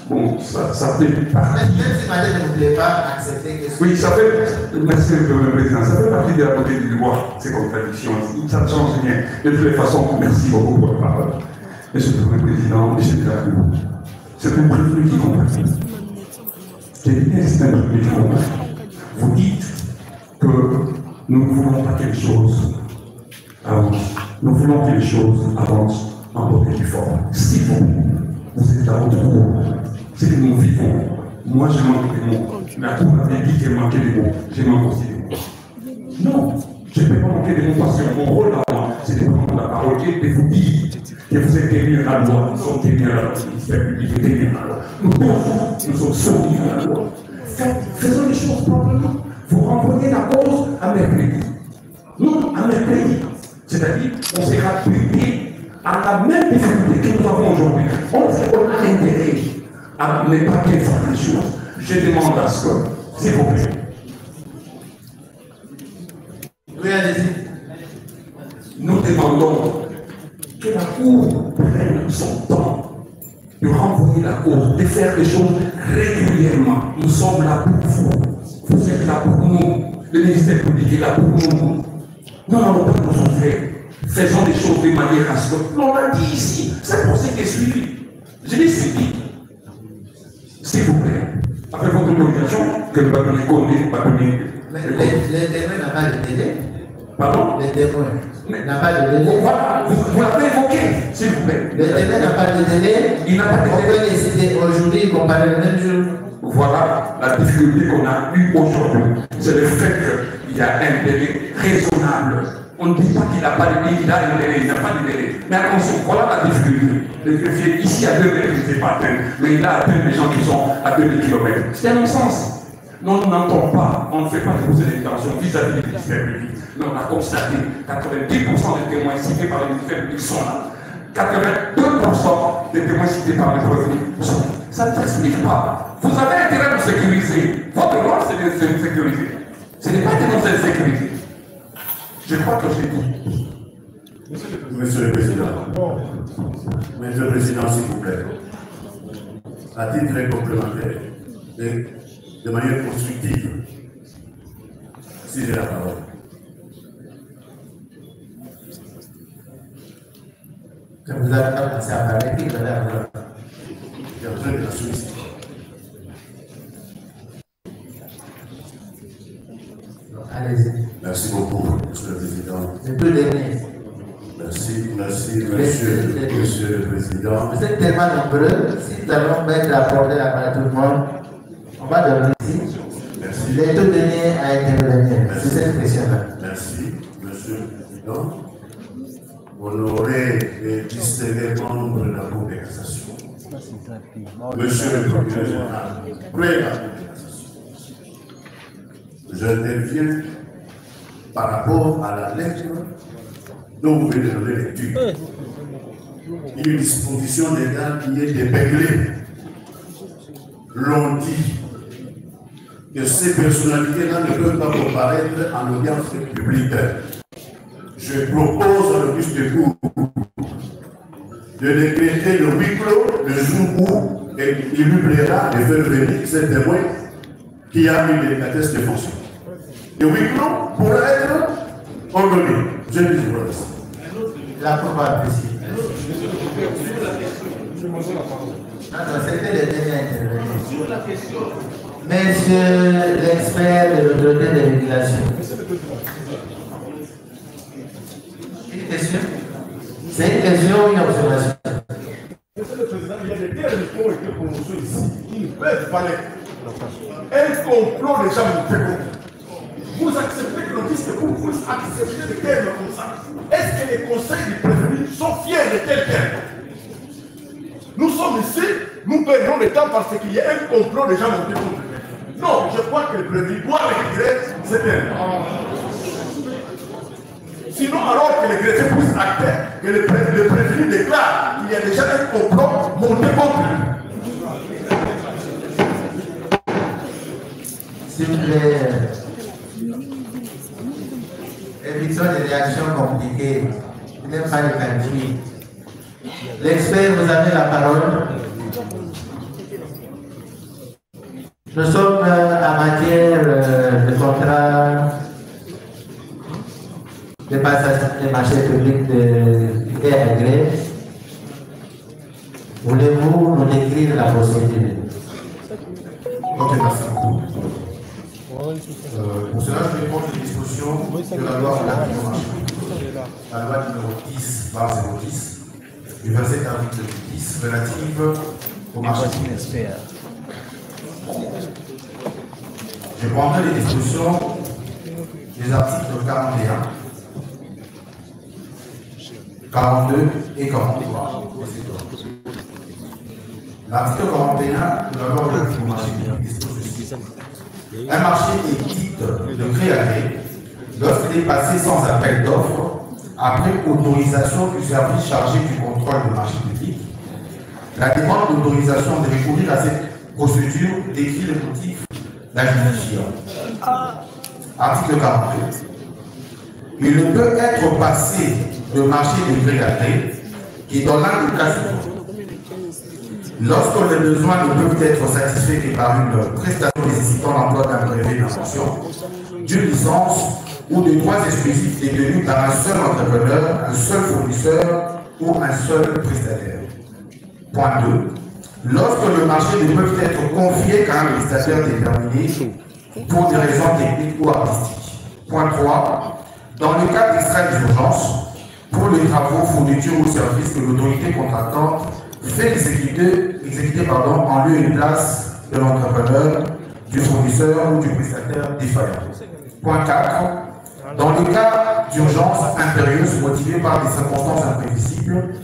Bon, ça fait partie. Même si madame ne voulait pas accepter que. Oui, ça fait. Merci, Monsieur le Président. Ça fait partie de la beauté du droit, ces contradictions. Ça ne change rien. De toutes les façons, merci beaucoup pour votre parole. Monsieur le Président, Monsieur Delacroix, c'est un prévenu qui comprend. C'est un prévenu qui comprend. Vous dites que nous ne voulons pas que les choses avancent. Nous voulons que les choses avancent en bonne et forme. Si vous êtes à votre cours, c'est que nous vivons. Moi, je manque des mots. La Cour avait dit qu'elle manquait des mots. J'ai manqué aussi des mots. Non, je ne peux pas manquer des mots parce que mon rôle à moi, c'est de prendre la parole et de vous dire que vous êtes tenus à la loi. Nous sommes tenus à la loi. Le ministère public est tenu à la loi. Nous sommes soumis à la loi. Faisons les choses proprement. Vous renvoyez la cause à mercredi. Non, à mercredi. C'est-à-dire, on sera publié à la même difficulté que nous avons aujourd'hui. On a intérêt à ne pas qu'il fasse les choses. Je demande à ce que, s'il vous plaît. Oui, allez-y. Nous demandons que la Cour prenne son temps de renvoyer la cause, de faire les choses régulièrement. Nous sommes là pour vous. Vous êtes là pour nous. Le ministère public est là pour nous. Nous n'allons pas nous souffrir. Faisons les choses de manière à ce que. On l'a dit ici. C'est pour ça que je suis suivi. Je l'ai suivi. S'il vous plaît, avec votre autorisation, que le bâtonnier connaît, bâtonnier. Les témoins n'ont pas de délai. Pardon? Les témoins n'ont pas de délai. Voilà, vous l'avez évoqué, s'il vous plaît. Les témoins n'ont pas de délai. Il n'a pas de délai. On peut décider aujourd'hui qu'on parle le même jour. Voilà la difficulté qu'on a eue aujourd'hui. C'est le fait qu'il y a un délai raisonnable. On ne dit pas qu'il n'a pas de délai, il a un délai, il n'a pas de délai. Mais attention, voilà la difficulté. Le greffier ici à 2 mètres, il ne s'est pas atteint, mais il a atteint des gens qui sont à 2000 km. C'est un non-sens. Non, nous n'entendons pas, on ne fait pas de poser d'intention vis-à-vis du ministère public. Mais on a constaté 90% des témoins cités par le ministère public sont là. 82% des témoins cités par les prévenus sont là. Ça ne s'explique pas. Vous avez intérêt à vous sécuriser. Votre rôle, c'est de se sécuriser. Ce n'est pas de nous insécuriser. Je crois que j'ai dit. Monsieur le Président. Monsieur le Président, s'il vous plaît. À titre complémentaire, de manière constructive, si j'ai la parole. Quand vous avez commencé à parler, qui vous avez la parole? Je suis en train de la solliciter. Allez-y. Merci beaucoup, Monsieur le Président. Je peux donner. Merci, Monsieur le Président. Vous êtes tellement nombreux, si nous allons mettre la portée à tout le monde, on va donner ici. Merci. Je vais tout donner à intervenir. C'est cette question-là. Merci, Monsieur le Président. Honoré et distingué membre de la Cour de cassation. Monsieur le procureur général, près de la Cour de cassation. J'interviens par rapport à la lettre dont vous venez de donner lecture. Une disposition légale qui est épinglée. L'on dit que ces personnalités-là ne peuvent pas comparaître en audience publique. Je propose à l'office de cour de décréter le huis clos le jour où il lui plaira de faire venir ces témoins qui a une délicatesse de fonction. de huis clos pour être ordonné. Je dis voilà. La Cour va apprécier. C'était les derniers intervenants. Monsieur l'expert de l'autorité de régulation. Une question? C'est une question ou une observation? Monsieur le Président, il y a des termes qui ont été prononcés ici qui ne peuvent pas l'être. Un complot déjà monté. Vous acceptez que l'on dise que vous acceptez des termes comme ça. Est-ce que les conseils du prévenu sont fiers de tels termes? Nous sommes ici, nous perdons le temps parce qu'il y a un complot déjà monté contre nous. Non, je crois que le prévenu doit retirer ces termes. Sinon, alors que les chrétiens puissent acter que le prévenu déclare qu'il y a déjà un complot monté contre lui. S'il vous plaît, évitons des réactions compliquées. Il n'aime pas les calculs. L'expert, vous avez la parole. Nous sommes en matière de contrat de passation des marchés publics de gré à gré. Voulez-vous nous décrire la procédure? Ok, merci beaucoup. Pour cela, je vais prendre les dispositions de la loi relative au marché public. La loi numéro 10/010 du 27 avril 2010 relative au marché public. Je prendrai les dispositions des articles 41, 42 et 43. L'article 41 de la loi relative au marché public dispose ceci. Un marché est dite de gré à gré lorsqu'il est passé sans appel d'offres après autorisation du service chargé du contrôle du marché public. La demande d'autorisation de recourir à cette procédure décrit le motif la justifiant. Article 42. Il ne peut être passé de marché de gré à gré et dans l'un des cas suivants. Lorsque les besoins ne peuvent être satisfaits que par une prestation nécessitant l'emploi d'un brevet d'invention, d'une licence ou de droits exclusifs détenus par un seul entrepreneur, un seul fournisseur ou un seul prestataire. Point 2. Lorsque le marché ne peut être confié qu'à un prestataire déterminé pour des raisons techniques ou artistiques. Point 3. Dans le cas d'extrait d'urgence, pour les travaux, fournitures ou services que l'autorité contractante fait exécuter en lieu et place de l'entrepreneur, du fournisseur ou du prestataire défaillant. Point 4. Dans le cas d'urgence impérieuse motivée par des circonstances imprévisibles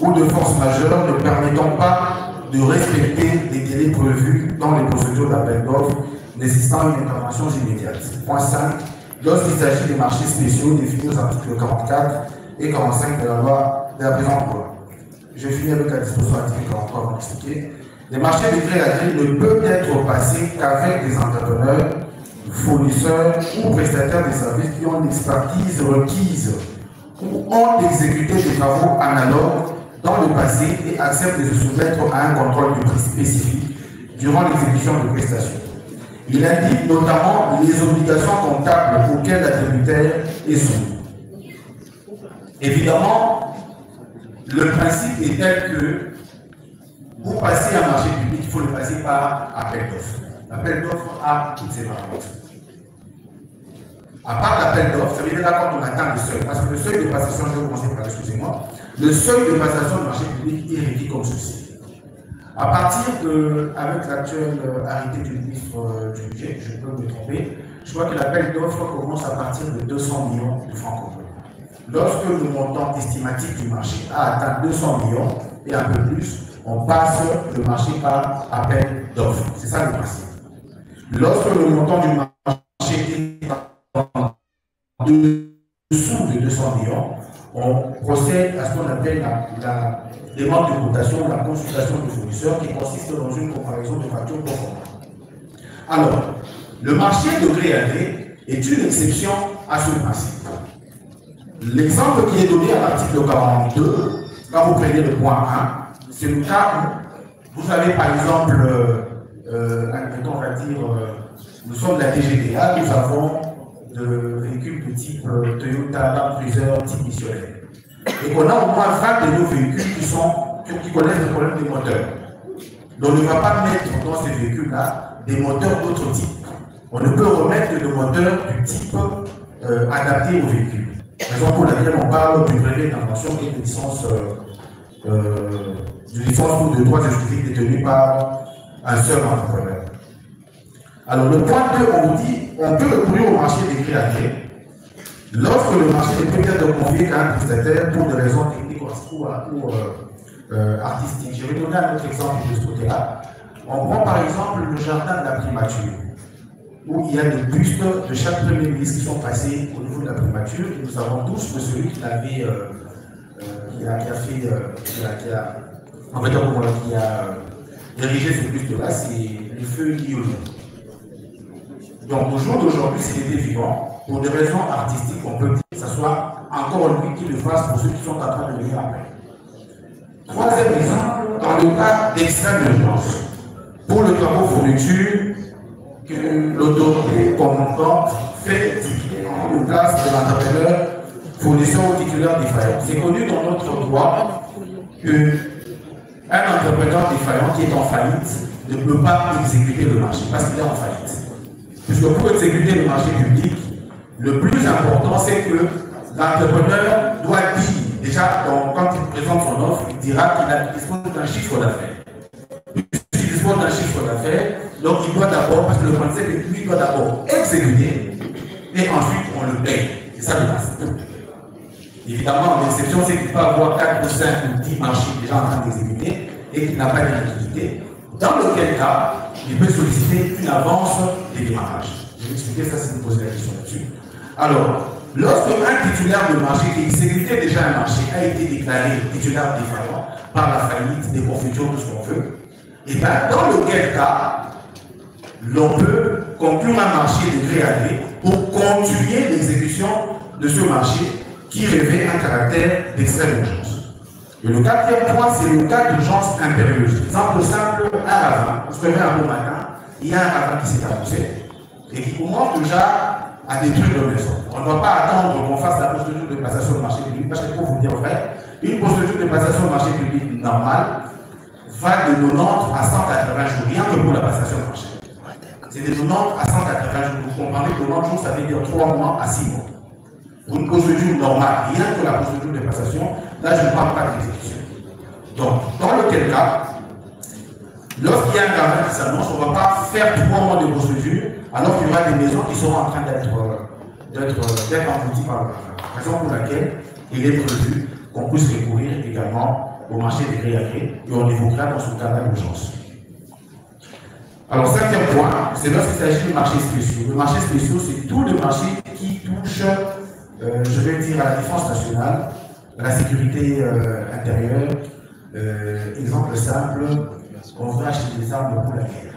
ou de force majeure ne permettant pas de respecter les délais prévus dans les procédures d'appel d'offres nécessitant une intervention immédiate. Point 5. Lorsqu'il s'agit des marchés spéciaux définis aux articles 44 et 45 de la loi de la présente loi. Je finis avec la disposition de l'article 43 pour expliquer. Les marchés de gré à gré ne peuvent être passés qu'avec des entrepreneurs, fournisseurs ou prestataires de services qui ont l'expertise requise ou ont exécuté des travaux analogues dans le passé et acceptent de se soumettre à un contrôle du prix spécifique durant l'exécution de prestations. Il indique notamment les obligations comptables auxquelles l'attributaire est soumis. Évidemment, le principe est tel que pour passer à un marché public, il faut le passer par appel d'offres. L'appel d'offres a toutes ses variantes. À part l'appel d'offres, ça veut dire là quand on atteint le seuil, parce que le seuil de passation, je vais commencer par excusez-moi, le seuil de passation du marché public est régi comme ceci. À partir de, avec l'actuel arrêté du ministre du budget, je peux me tromper, je crois que l'appel d'offres commence à partir de 200 millions de francs communs. Lorsque le montant estimatique du marché a atteint 200 millions et un peu plus, on passe le marché par appel d'offres. C'est ça le principe. Lorsque le montant du marché est en dessous de 200 millions, on procède à ce qu'on appelle la demande de cotation, la consultation du fournisseur qui consiste dans une comparaison de factures conformes. Alors, le marché de gré à gré est une exception à ce principe. L'exemple qui est donné à l'article 42, quand vous prenez le point 1, c'est le cas où vous avez par exemple, on va dire, nous sommes de la TGDA, nous avons de véhicules de type Toyota Land Cruiser type missionnaire. Et qu'on a au moins 20 de nos véhicules qui connaissent le problème des moteurs. Donc on ne va pas mettre dans ces véhicules-là des moteurs d'autres types. On ne peut remettre que des moteurs du type adapté au véhicule. Raison pour laquelle on parle du brevet d'invention et de licence ou de droits exclusifs détenus par un seul entrepreneur. Alors le point 2, on vous dit, on peut recourir au marché des gré à gré lorsque le marché est peut-être confié à un prestataire pour des raisons techniques ou artistiques. Je vais donner un autre exemple de ce côté-là. On prend par exemple le jardin de la primature, où il y a des bustes de chaque premier ministre qui sont passés au niveau de la primature, et nous savons tous que celui qui l'avait qui a dirigé ce buste-là, c'est le feu Guillaume. Donc au jour d'aujourd'hui, s'il était vivant, pour des raisons artistiques, on peut dire que ce soit encore lui qui le fasse pour ceux qui sont en train de venir après. Troisième exemple, dans le cas d'extrême urgence, pour le travaux fourniture que l'autorité commandante fait en place de l'entrepreneur fournisseur ou titulaire défaillant. C'est connu dans notre droit qu'un entrepreneur défaillant qui est en faillite ne peut pas exécuter le marché parce qu'il est en faillite. Puisque pour exécuter le marché public, le plus important, c'est que l'entrepreneur doit dire, déjà, quand il présente son offre, il dira qu'il dispose d'un chiffre d'affaires. Puisqu'il dispose d'un chiffre d'affaires, donc il doit d'abord, parce que le principe est que lui doit d'abord exécuter, et ensuite on le paye. C'est ça le principe. Évidemment, l'exception, c'est qu'il peut avoir 4 ou 5 ou 10 marchés déjà en train d'exécuter et qu'il n'a pas d'activité. Dans lequel cas, il peut solliciter une avance des démarrages. Je vais expliquer ça si vous posez la question là-dessus. Alors, lorsque un titulaire de marché qui exécutait déjà un marché a été déclaré titulaire défaillant par la faillite, des confetures, tout ce qu'on veut, et bien dans lequel cas, l'on peut conclure un marché de gré à gré pour continuer l'exécution de ce marché qui revêt un caractère d'extrême urgence. Et le quatrième point, c'est le cas d'urgence impérieuse. Exemple simple, un ravin. On se réveille un bon matin, il y a un ravin qui s'est annoncé et qui commence déjà à détruire le maison. On ne doit pas attendre qu'on fasse la procédure de passation de marché public, parce que pour vous dire vrai, une procédure de passation de marché public normale va de 90 à 180 jours, rien que pour la passation de marché. C'est de 90 à 180 jours. Vous comprenez que 90 jours, ça veut dire 3 mois à 6 mois. Pour une procédure normale, rien que la procédure de passation, là je ne parle pas d'exécution. Donc, dans lequel cas, lorsqu'il y a un ravin qui s'annonce, on ne va pas faire 3 mois de procédure, alors qu'il y aura des maisons qui seront en train d'être englouties par le ravin. Raison pour laquelle il est prévu qu'on puisse recourir également au marché des gré à gré, et on évoquera dans ce cas d'urgence. Alors, cinquième point, c'est lorsqu'il s'agit de marchés spéciaux. Le marché spéciaux, c'est tout le marché qui touche, je vais dire, à la défense nationale, à la sécurité intérieure. Exemple simple, on veut acheter des armes pour la guerre.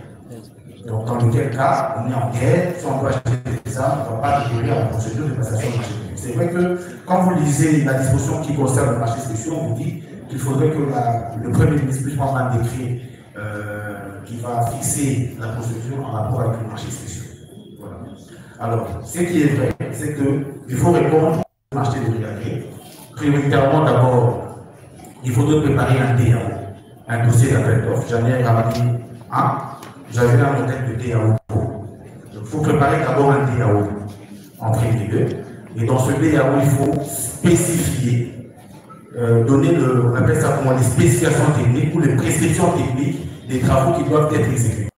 Donc, dans lequel cas, on est en guerre, si on doit acheter des armes, on ne va pas recourir à la procédure de passation de marché public. C'est vrai que, quand vous lisez la disposition qui concerne le marché spéciaux, on vous dit qu'il faudrait que le Premier ministre puisse prendre un décret qui va fixer la procédure en rapport avec le marché spéciaux. Voilà. Alors, ce qui est vrai, c'est qu'il faut répondre au marché de gré à gré. Prioritairement, d'abord, il faudrait préparer un DAO, un dossier d'appel d'offres. J'en ai ramené un, j'avais un modèle de DAO. Donc, il faut préparer d'abord un DAO en premier lieu. Et dans ce DAO, il faut spécifier, donner on appelle ça comment, les spécifications techniques ou les prescriptions techniques des travaux qui doivent être exécutés.